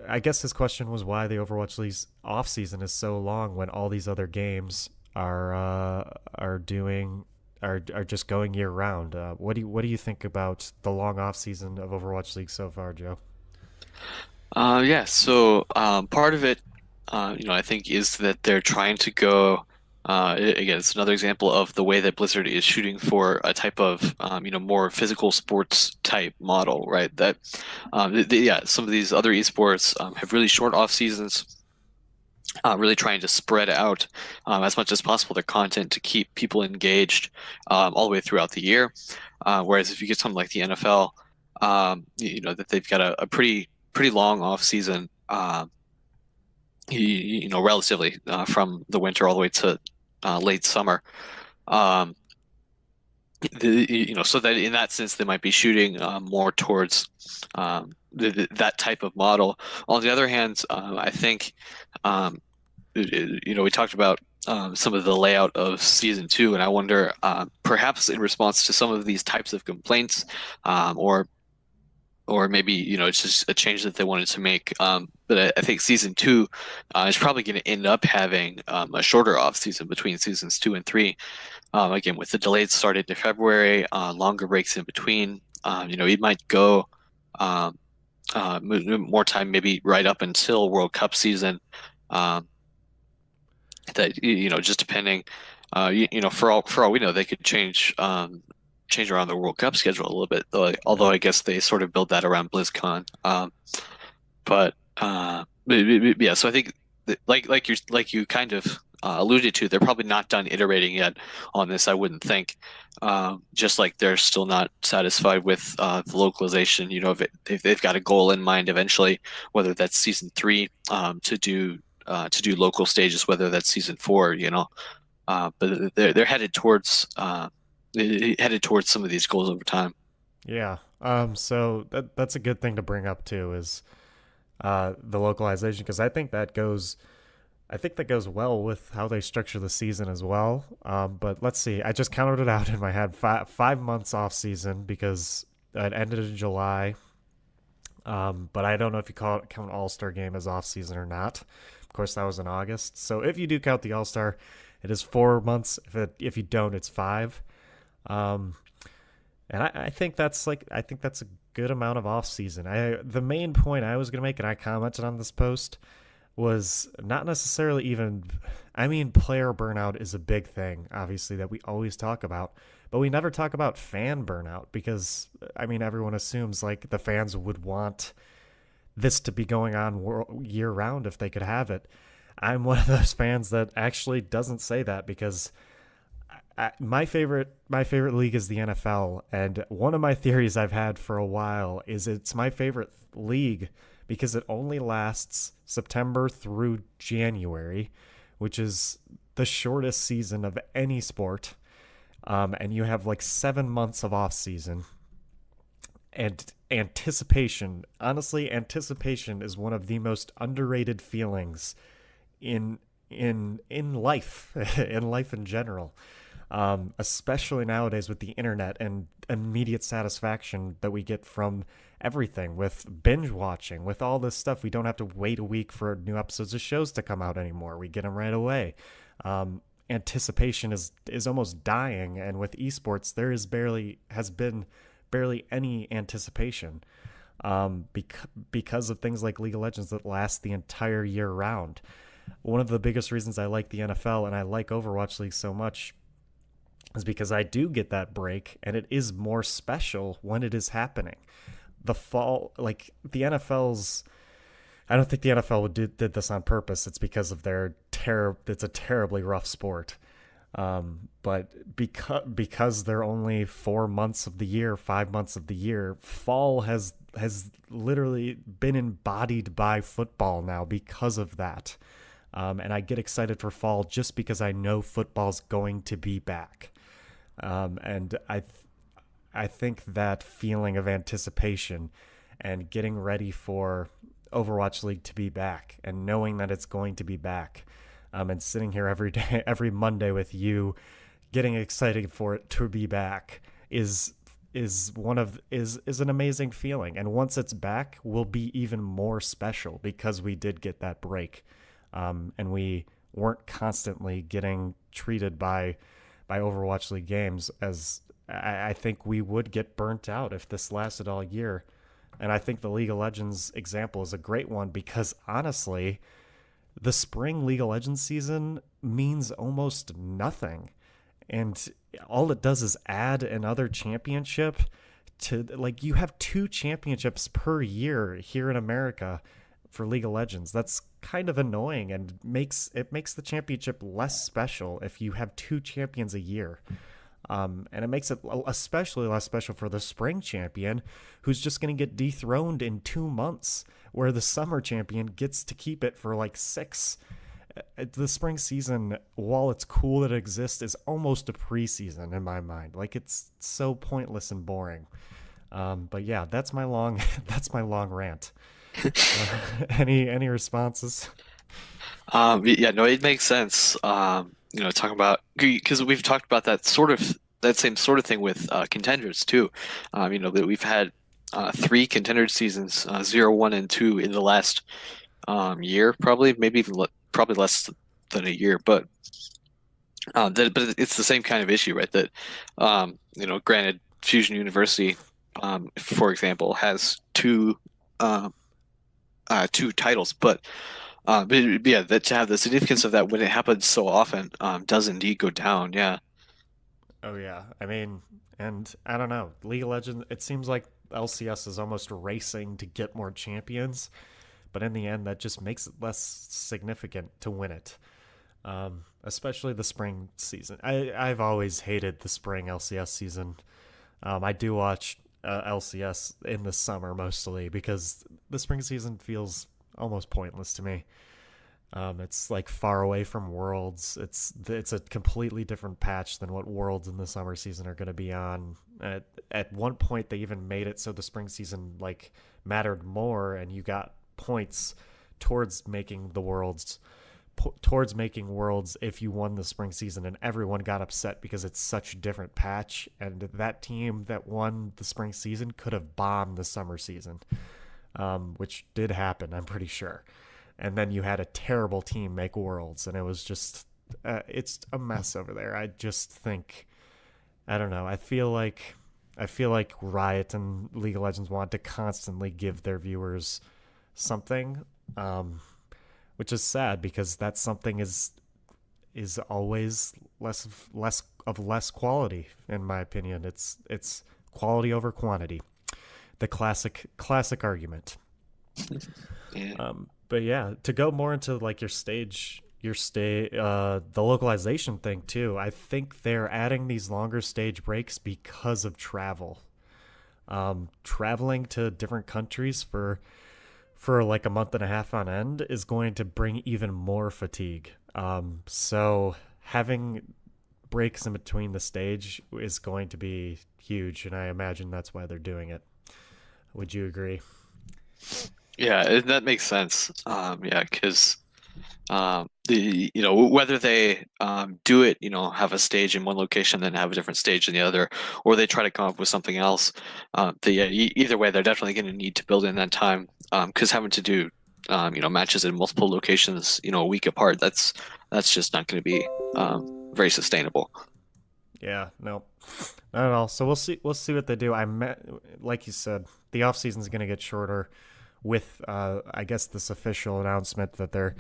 I guess his question was why the Overwatch League's off season is so long when all these other games are doing are just going year round. What do you think about the long off season of Overwatch League so far, Joe? Yeah, so part of it, I think is that they're trying to go. Again, it's another example of the way that Blizzard is shooting for a type of, more physical sports type model, right? That, yeah, some of these other esports have really short off seasons, really trying to spread out as much as possible their content to keep people engaged all the way throughout the year. Whereas if you get something like the NFL, that they've got a pretty long off season, relatively from the winter all the way to late summer. Um, so that in that sense they might be shooting more towards that type of model. On the other hand, I think um, we talked about some of the layout of season two, and I wonder, perhaps in response to some of these types of complaints, or maybe it's just a change that they wanted to make. But I think season two is probably going to end up having a shorter off season between seasons two and three. Again, with the delayed start into February, longer breaks in between. You might go um, more time, maybe right up until World Cup season. Um, that just depending, for all we know, they could change around the World Cup schedule a little bit. Although I guess they sort of build that around BlizzCon. Yeah, so I think that, like you kind of alluded to, they're probably not done iterating yet on this. I wouldn't think. Just like they're still not satisfied with the localization. If they've got a goal in mind eventually, whether that's season three, to do local stages, whether that's season four. But they're headed towards some of these goals over time. Yeah. So that's a good thing to bring up too is the localization because I think that goes well with how they structure the season as well. But let's see. I just counted it out in my head. 5 months off season because it ended in July. But I don't know if you count All Star game as off season or not. Of course, that was in August. So if you do count the All Star, it is 4 months. If you don't, it's five. Um, and I think that's a good amount of off season. The main point I was gonna make, and I commented on this post, was not necessarily even. I mean, player burnout is a big thing, obviously, that we always talk about, but we never talk about fan burnout because I mean, everyone assumes like the fans would want this to be going on year round if they could have it. I'm one of those fans that actually doesn't say that because my favorite league is the NFL, and one of my theories I've had for a while is it's my favorite league because it only lasts September through January, which is the shortest season of any sport. And you have like 7 months of off season and anticipation. Honestly, anticipation is one of the most underrated feelings in in life, in life in general. Especially nowadays with the internet and immediate satisfaction that we get from everything with binge watching, with all this stuff. We don't have to wait a week for new episodes of shows to come out anymore. We get them right away. Anticipation is almost dying, and with esports, there has been barely any anticipation. Because of things like League of Legends that last the entire year round. One of the biggest reasons I like the NFL and I like Overwatch League so much is because I do get that break and it is more special when it is happening. The fall, like the NFL's, I don't think the NFL did this on purpose. It's because of it's a terribly rough sport. But because they're only 4 months of the year, 5 months of the year, fall has literally been embodied by football now because of that. And I get excited for fall just because I know football's going to be back. And I think that feeling of anticipation and getting ready for Overwatch League to be back and knowing that it's going to be back, and sitting here every day, every Monday with you, getting excited for it to be back is an amazing feeling. And once it's back, will be even more special because we did get that break, and we weren't constantly getting treated by by Overwatch League games, as I think we would get burnt out if this lasted all year. And I think the League of Legends example is a great one because honestly, the spring League of Legends season means almost nothing. And all it does is add another championship to, like, you have two championships per year here in America for League of Legends. That's kind of annoying and makes the championship less special if you have two champions a year. And it makes it especially less special for the spring champion, who's just going to get dethroned in 2 months, where the summer champion gets to keep it for like 6. The spring season, while it's cool that it exists, is almost a preseason in my mind. Like, it's so pointless and boring. But yeah, that's my long that's my long rant. Any responses? Yeah, no, it makes sense. Talking about because we've talked about that same sort of thing with contenders too. That we've had three contender seasons, 0, 1, and 2 in the last year, probably, maybe even probably less than a year, but but it's the same kind of issue, right? That granted, Fusion University, for example, has two titles, but yeah, that to have the significance of that when it happens so often does indeed go down. Yeah. Oh yeah, I mean, and I don't know, League of Legends. It seems like LCS is almost racing to get more champions, but in the end, that just makes it less significant to win it. Especially the spring season. I've always hated the spring LCS season. I do watch LCS in the summer mostly because the spring season feels almost pointless to me. It's like far away from Worlds. It's a completely different patch than what Worlds in the summer season are going to be on. At one point, they even made it so the spring season like mattered more, and you got points towards making the Worlds if you won the spring season, and everyone got upset because it's such a different patch, and that team that won the spring season could have bombed the summer season, which did happen, I'm pretty sure. And then you had a terrible team make Worlds, and it was just it's a mess over there. I just think, I don't know. I feel like Riot and League of Legends want to constantly give their viewers something, which is sad because that something is always less quality, in my opinion. It's quality over quantity, the classic argument. Yeah. But yeah, to go more into like the localization thing too. I think they're adding these longer stage breaks because of travel. Traveling to different countries for like a month and a half on end is going to bring even more fatigue. So having breaks in between the stage is going to be huge, and I imagine that's why they're doing it. Would you agree? Yeah, that makes sense. Yeah, because whether they do it, have a stage in one location, then have a different stage in the other, or they try to come up with something else. Yeah, either way, they're definitely going to need to build in that time. Because having to do matches in multiple locations, a week apart, that's just not going to be very sustainable. Yeah, no, not at all. So we'll see what they do. Like you said, the off season is going to get shorter with I guess this official announcement that there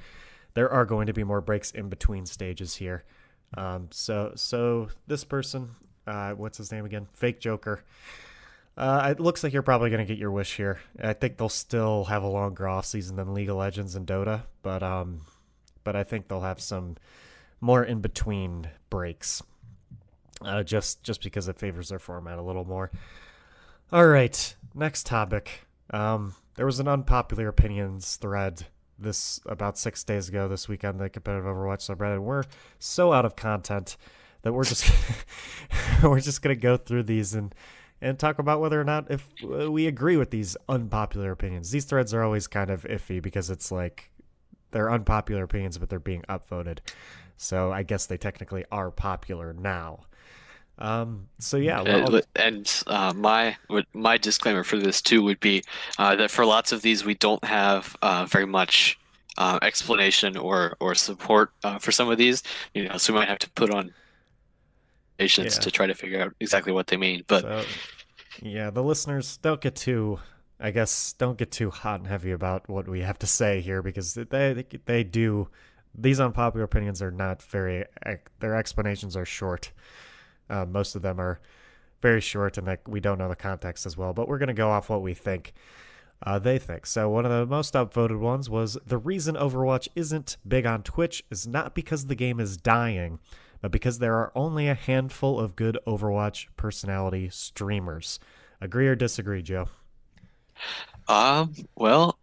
are going to be more breaks in between stages here. So this person, what's his name again? Fake Joker. It looks like you're probably going to get your wish here. I think they'll still have a longer off season than League of Legends and Dota, but I think they'll have some more in between breaks. Just because it favors their format a little more. All right, next topic. There was an unpopular opinions thread this about 6 days ago this week on the competitive Overwatch subreddit. We're so out of content that we're just we're just gonna go through these and talk about whether or not if we agree with these unpopular opinions. These threads are always kind of iffy because it's like they're unpopular opinions, but they're being upvoted. So I guess they technically are popular now. So yeah, my disclaimer for this too would be that for lots of these we don't have very much explanation or support for some of these, so we might have to put on patience Yeah. to try to figure out exactly what they mean. But So yeah, the listeners don't get too, I guess, don't get too hot and heavy about what we have to say here because they do. These unpopular opinions are not very. Their explanations are short. Most of them are very short, and that we don't know the context as well. But we're gonna go off what we think. They think. So one of the most upvoted ones was the reason Overwatch isn't big on Twitch is not because the game is dying, but because there are only a handful of good Overwatch personality streamers. Agree or disagree, Joe? well,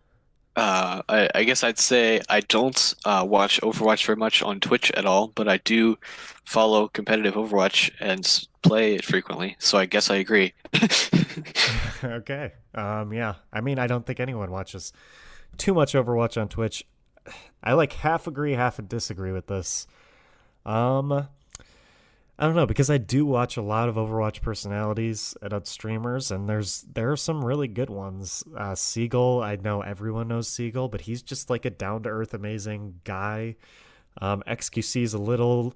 I guess I'd say I don't watch Overwatch very much on Twitch at all, but I do follow competitive Overwatch and play it frequently. So I guess I agree. Okay. Yeah. I mean, I don't think anyone watches too much Overwatch on Twitch. I like half agree, half disagree with this. Um, I don't know because I do watch a lot of Overwatch personalities and streamers, and there are some really good ones. Siegel, I know everyone knows Siegel, but he's just like a down to earth, amazing guy. XQC is a little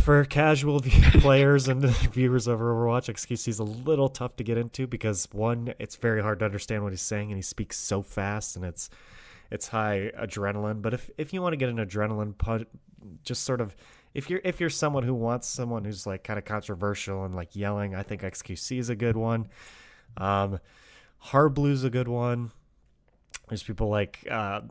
for casual players and viewers of Overwatch. XQC is a little tough to get into because one, it's very hard to understand what he's saying, and he speaks so fast, and it's high adrenaline. But if you want to get an adrenaline punch, just sort of if you're someone who wants someone who's like kind of controversial and like yelling, I think XQC is a good one. Um, Harblue's a good one. There's people like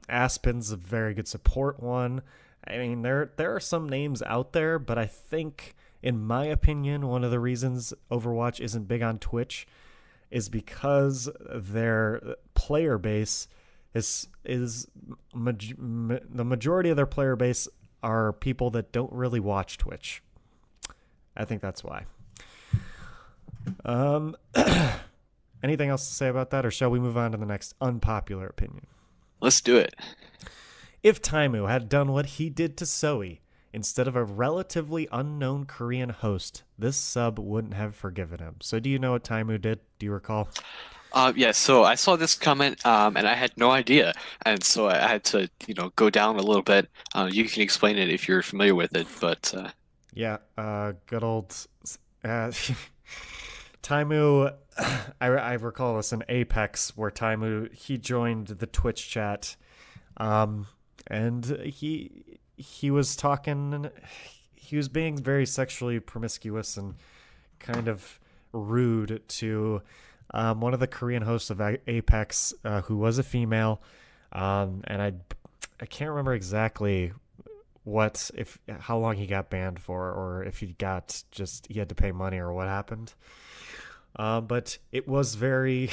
Aspen's a very good support one. I mean, there are some names out there, but I think, in my opinion, one of the reasons Overwatch isn't big on Twitch is because their player base the majority of their player base are people that don't really watch Twitch. I think that's why. Um, anything else to say about that, or shall we move on to the next unpopular opinion? Let's do it. If Taimu had done what he did to Soe instead of a relatively unknown Korean host, this sub wouldn't have forgiven him. So do you know what Taimu did? Do you recall? Yeah, so I saw this comment, and I had no idea, and so I had to, go down a little bit. You can explain it if you're familiar with it, but Yeah, good old uh, Taimu. I recall this in Apex where Taimu he joined the Twitch chat, and he was talking. He was being very sexually promiscuous and kind of rude to one of the Korean hosts of Apex, who was a female, and I can't remember exactly what if how long he got banned for, or if he had to pay money or what happened. But it was very.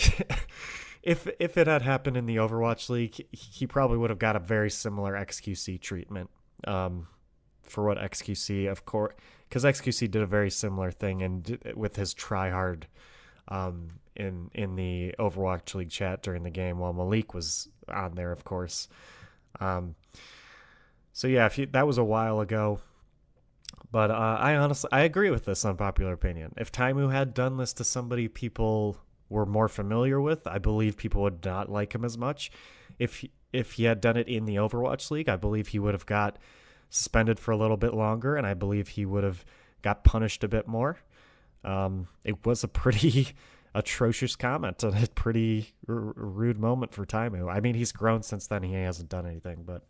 If it had happened in the Overwatch League, he probably would have got a very similar XQC treatment. For what XQC, of course, because XQC did a very similar thing and with his tryhard in the Overwatch League chat during the game while Malik was on there, of course. So yeah, that was a while ago, but I agree with this unpopular opinion. If Taimu had done this to somebody people were more familiar with, I believe people would not like him as much. If he had done it in the Overwatch League, I believe he would have got suspended for a little bit longer, and I believe he would have got punished a bit more. It was a pretty atrocious comment and a pretty rude moment for Taimu. I mean, he's grown since then. He hasn't done anything, but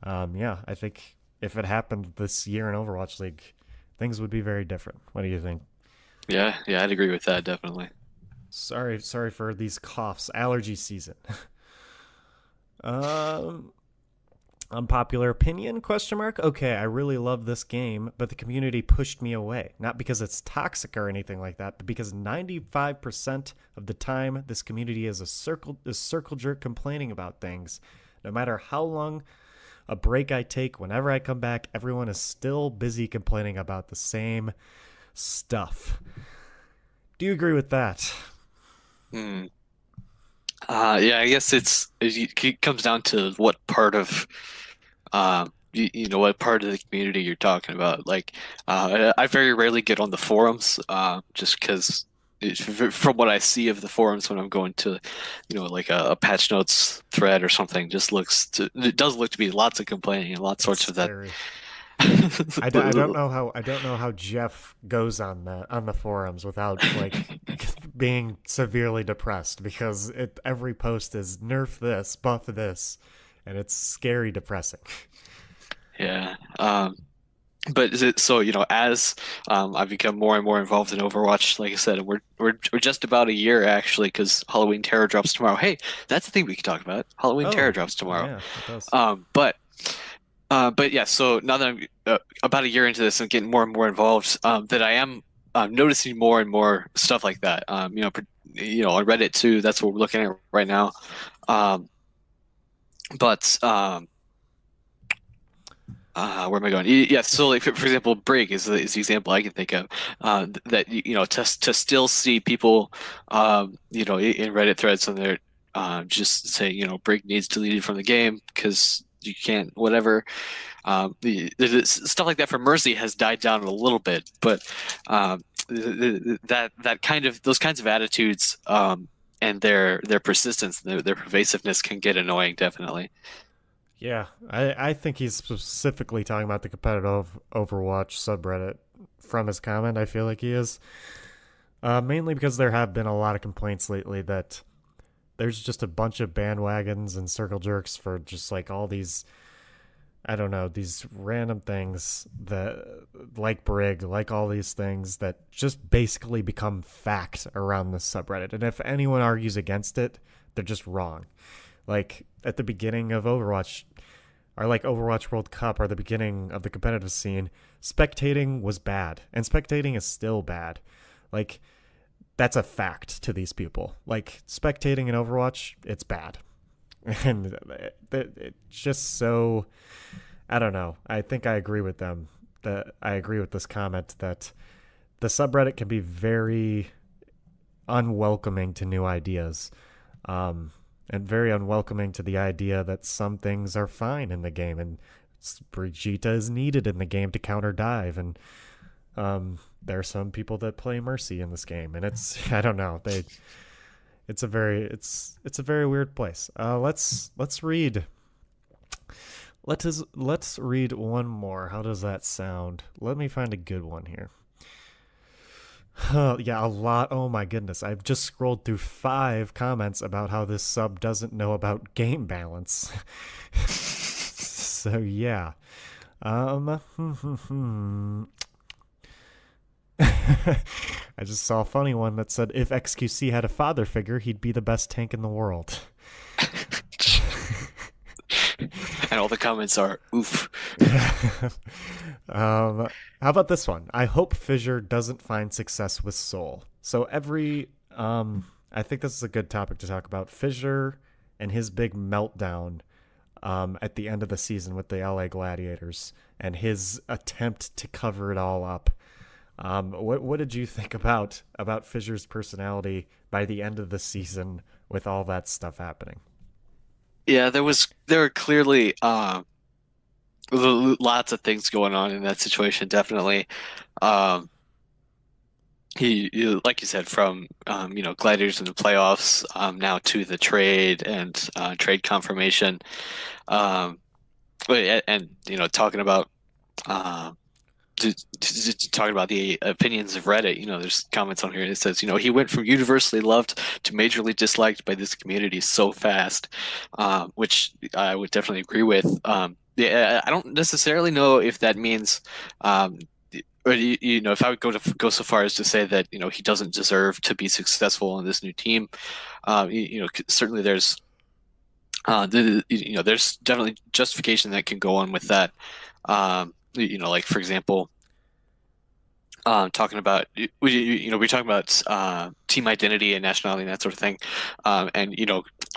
yeah, I think if it happened this year in Overwatch League, things would be very different. What do you think? yeah, I'd agree with that definitely. Sorry for these coughs. Allergy season. um, Unpopular opinion? Question mark. Okay, I really love this game, but the community pushed me away. Not because it's toxic or anything like that, but because 95% of the time this community is a circle jerk complaining about things. No matter how long a break I take, whenever I come back, everyone is still busy complaining about the same stuff. Do you agree with that? Hmm. Yeah, I guess it comes down to what part of what part of the community you're talking about. Like, I very rarely get on the forums, just because from what I see of the forums when I'm going to, like a patch notes thread or something, it does look to be lots of complaining and lots sorts It's of that. very. I don't know how Jeff goes on the forums without like being severely depressed because every post is nerf this, buff this, and it's scary depressing. Yeah. But is it so, as I've become more and more involved in Overwatch, like I said, we're just about a year actually, because Halloween Terror drops tomorrow. Hey, that's the thing we can talk about. Halloween Terror Oh, drops tomorrow. yeah, it does. But yeah, so now that I'm about a year into this and getting more and more involved, that I am noticing more and more stuff like that. On Reddit too. That's what we're looking at right now. Um, but where am I going? Yeah, so like for example, Brig is the example I can think of. That to still see people, in Reddit threads on there, just saying Brig needs deleted from the game because you can't whatever. The stuff like that for Mercy has died down a little bit, but that kind of those kinds of attitudes, and their persistence, their pervasiveness can get annoying, definitely. Yeah, I think he's specifically talking about the competitive Overwatch subreddit from his comment. I feel like he is. Mainly because there have been a lot of complaints lately that there's just a bunch of bandwagons and circle jerks for just like all these, I don't know, these random things that, like Brig, like all these things that just basically become fact around the subreddit. And if anyone argues against it, they're just wrong. Like at the beginning of Overwatch, or like Overwatch World Cup, or the beginning of the competitive scene, spectating was bad, and spectating is still bad. Like that's a fact to these people. Like spectating in Overwatch, it's bad, and it's just so. I don't know. I think I agree with them. That I agree with this comment that the subreddit can be very unwelcoming to new ideas. And very unwelcoming to the idea that some things are fine in the game and Brigitte is needed in the game to counter dive, and there are some people that play Mercy in this game, and it's I don't know it's a very weird place. Let's read let's read one more. How does that sound? Let me find a good one here. Yeah, a lot. Oh my goodness. I've just scrolled through 5 comments about how this sub doesn't know about game balance. So yeah. I just saw a funny one that said if XQC had a father figure, he'd be the best tank in the world. And all the comments are oof. How about this one? I hope Fissure doesn't find success with Soul. So I think this is a good topic to talk about. Fissure and his big meltdown at the end of the season with the LA Gladiators and his attempt to cover it all up. What did you think about Fissure's personality by the end of the season with all that stuff happening? Yeah, there were clearly lots of things going on in that situation, definitely. Um, like you said, from Gladiators in the playoffs, now to the trade and trade confirmation, um, and talking about uh, talking about the opinions of Reddit. There's comments on here that says, he went from universally loved to majorly disliked by this community so fast, which I would definitely agree with. Yeah, I don't necessarily know if that means, or if I would go so far as to say that he doesn't deserve to be successful on this new team. Certainly there's definitely justification that can go on with that. Like for example, talking about we're talking about team identity and nationality and that sort of thing, and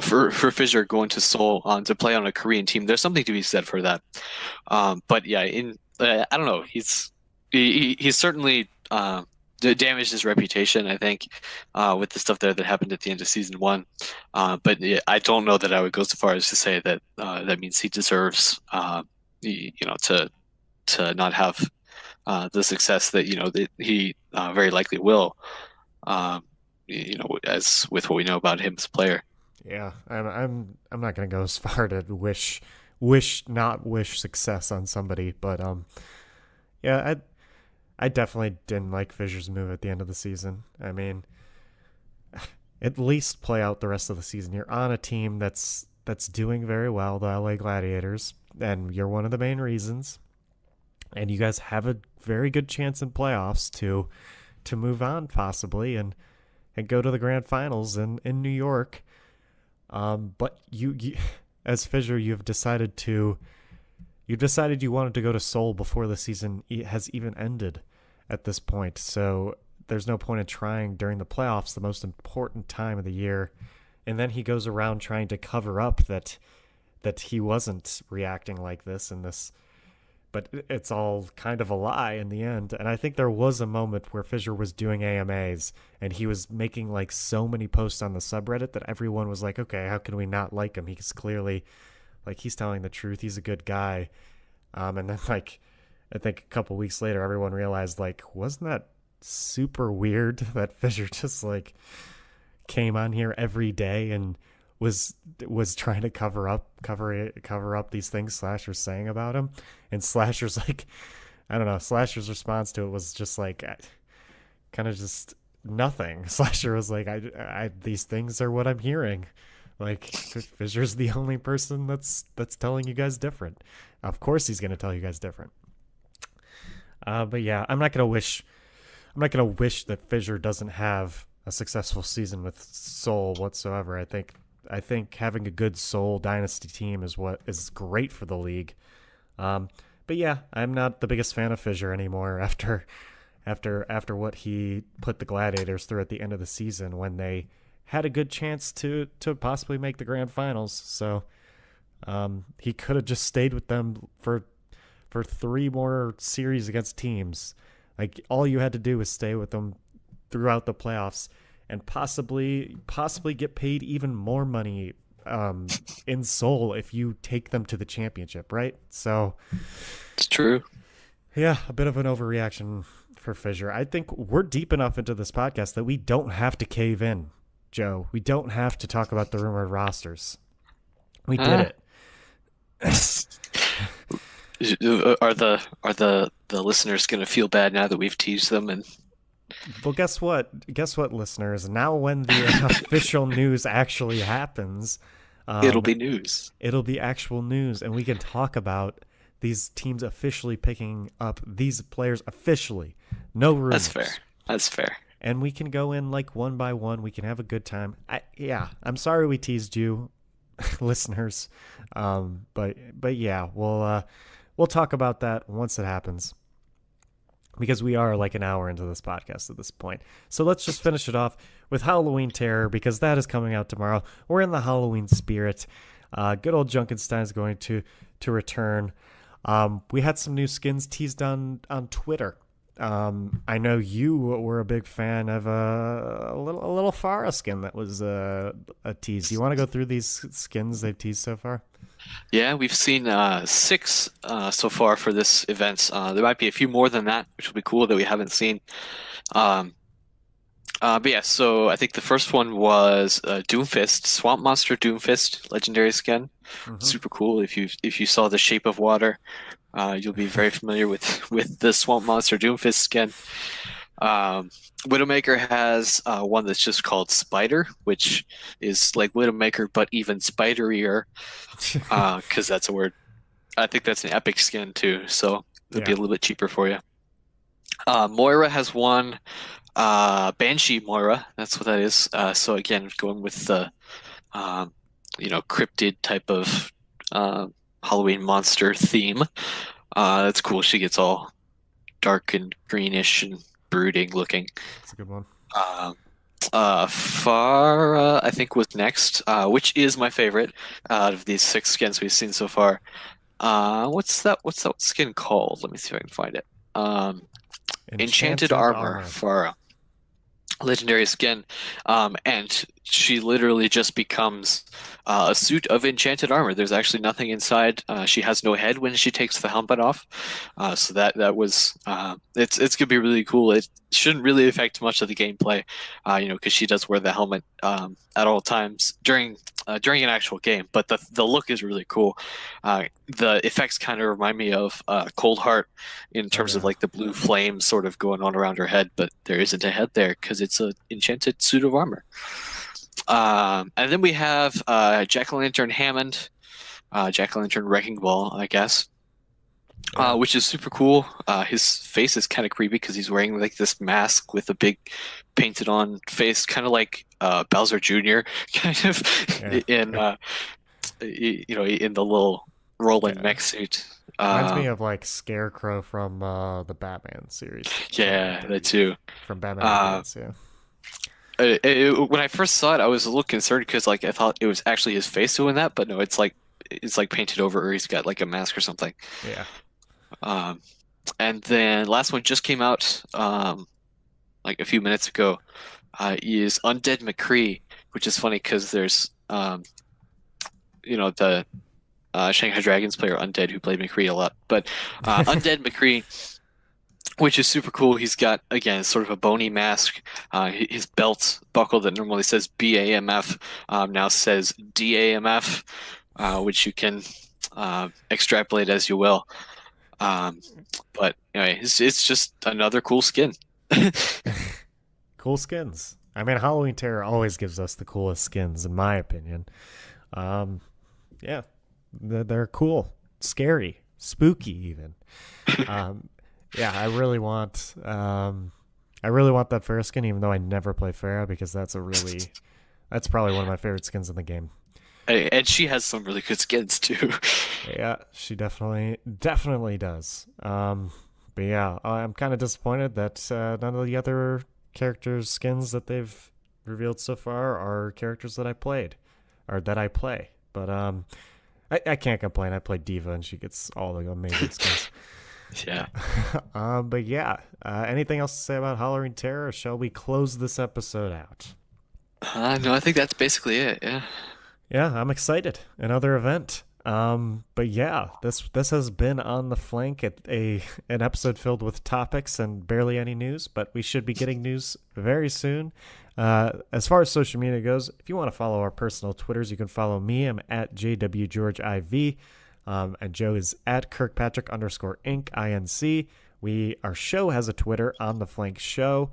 for Fissure going to Seoul to play on a Korean team, there's something to be said for that. But yeah, I don't know, he's certainly damaged his reputation, I think, with the stuff there that happened at the end of season one. But yeah, I don't know that I would go so far as to say that that means he deserves to not have the success that that he very likely will. As with what we know about him as a player. Yeah, I'm not gonna go as far to wish success on somebody, but yeah, I definitely didn't like Fisher's move at the end of the season. I mean, at least play out the rest of the season. You're on a team that's doing very well, the LA Gladiators, and you're one of the main reasons. And you guys have a very good chance in playoffs to move on possibly and go to the grand finals in New York. But you as Fisher, you decided you wanted to go to Seoul before the season has even ended at this point. So there's no point in trying during the playoffs, the most important time of the year. And then he goes around trying to cover up that he wasn't reacting like this and this, but it's all kind of a lie in the end. And I think there was a moment where Fisher was doing AMAs and he was making like so many posts on the subreddit that everyone was like, okay, how can we not like him? He's clearly like he's telling the truth. He's a good guy. And then like I think a couple weeks later, everyone realized like, wasn't that super weird that Fisher just like came on here every day and was trying to cover up these things Slasher's saying about him, and Slasher's like, I don't know, Slasher's response to it was just like kind of just nothing. Slasher was like, I these things are what I'm hearing. Like Fisher's the only person that's telling you guys different. Of course he's gonna tell you guys different. But yeah, I'm not gonna wish that Fisher doesn't have a successful season with Seoul whatsoever. I think having a good Seoul dynasty team is what is great for the league. But yeah, I'm not the biggest fan of Fisher anymore after what he put the Gladiators through at the end of the season when they had a good chance to possibly make the grand finals. So he could have just stayed with them for 3 more series against teams. Like all you had to do was stay with them throughout the playoffs and possibly get paid even more money in Seoul if you take them to the championship, right? So It's true. yeah, a bit of an overreaction for Fisher. I think we're deep enough into this podcast that we don't have to cave in, Joe. We don't have to talk about the rumored rosters. We did it. Are the listeners gonna feel bad now that we've teased them? And Well, guess what? Guess what, listeners? Now, when the official news actually happens, it'll be news. it'll be actual news, and we can talk about these teams officially picking up these players officially. No rumors. That's fair. That's fair. And we can go in like one by one. We can have a good time. Yeah, I'm sorry we teased you, listeners. But yeah, we'll talk about that once it happens, because we are like an hour into this podcast at this point. So let's just finish it off with Halloween Terror, because that is coming out tomorrow. We're in the Halloween spirit. Good old Junkenstein is going to return. We had some new skins teased on Twitter. I know you were a big fan of a little Farah skin that was a tease. Do you want to go through these skins they've teased so far? Yeah, we've seen 6 so far for this event. There might be a few more than that, which will be cool that we haven't seen. Um, but yeah, so I think the first one was Doomfist, Swamp Monster Doomfist, legendary skin. Mm-hmm. Super cool. If you saw the Shape of Water, you'll be very familiar with the Swamp Monster Doomfist skin. Widowmaker has one that's just called Spider, which is like Widowmaker but even spiderier, because that's a word. I think that's an epic skin too, so it'll be a little bit cheaper for you. Moira has one, Banshee Moira. That's what that is. So again, going with the cryptid type of Halloween monster theme. That's cool. She gets all dark and greenish and brooding looking. That's a good one. Farah, I think, was next, which is my favorite out of these 6 skins we've seen so far. What's that skin called? Let me see if I can find it. Enchanted Armor, Farah. Legendary skin. And she literally just becomes a suit of enchanted armor. There's actually nothing inside. She has no head when she takes the helmet off. So that was it's gonna be really cool. It shouldn't really affect much of the gameplay, because she does wear the helmet at all times during an actual game. But the look is really cool. The effects kind of remind me of Cold Heart in Oh terms of yeah. like the blue flame sort of going on around her head, but there isn't a head there because it's an enchanted suit of armor. And then we have Jack-o'-lantern Hammond, Jack-o'-lantern Wrecking Ball, I guess, Yeah. which is super cool. His face is kind of creepy because he's wearing like this mask with a big painted on face, kind of like Bowser Jr. kind of Yeah. in in the little rolling Yeah. mech suit. Reminds me of like Scarecrow from the Batman series Yeah, that too. from Batman Uh, Begins. Yeah. when I first saw it, I was a little concerned because like I thought it was actually his face doing that, but no, it's like painted over or he's got like a mask or something. Yeah. Um, and then last one just came out like a few minutes ago. Is Undead McCree, which is funny because there's the Shanghai Dragons player Undead who played McCree a lot, but Undead McCree, which is super cool. He's got again sort of a bony mask. His belt buckle that normally says BAMF now says DAMF, which you can extrapolate as you will. Um, but anyway, it's just another cool skin. Cool skins. I mean, Halloween Terror always gives us the coolest skins, in my opinion. Um, yeah, they're cool, scary, spooky, even. Um, yeah, I really want that Farrah skin, even though I never play Farrah because that's probably one of my favorite skins in the game. And she has some really good skins too. Yeah, she definitely does. But yeah, I'm kind of disappointed that none of the other characters' skins that they've revealed so far are characters that I played or that I play. But I can't complain. I play Diva and she gets all the amazing skins. Yeah. But yeah, anything else to say about Halloween Terror? Or shall we close this episode out? No, I think that's basically it. Yeah. Yeah, I'm excited. Another event. But yeah, this has been On the Flank, an episode filled with topics and barely any news, but we should be getting news very soon. As far as social media goes, if you want to follow our personal Twitters, you can follow me. I'm at JWGeorgeIV. And Joe is at Kirkpatrick_Inc. INC. Our show has a Twitter, On the Flank Show.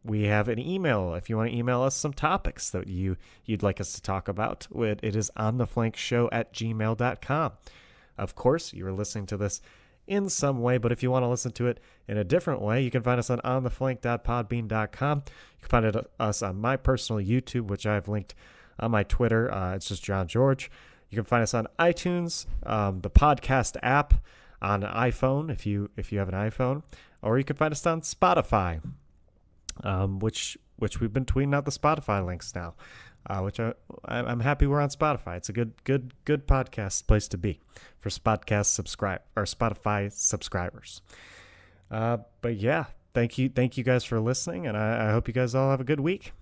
We have an email if you want to email us some topics that you'd like us to talk about. It is ontheflankshow@gmail.com. Of course, you are listening to this in some way, but if you want to listen to it in a different way, you can find us on ontheflank.podbean.com. You can find us on my personal YouTube, which I've linked on my Twitter. It's just John George. You can find us on iTunes, the podcast app on iPhone if you have an iPhone, or you can find us on Spotify. Which we've been tweeting out the Spotify links now, which I'm happy we're on Spotify. It's a good podcast place to be for Spotify subscribers. But yeah, thank you guys for listening, and I hope you guys all have a good week.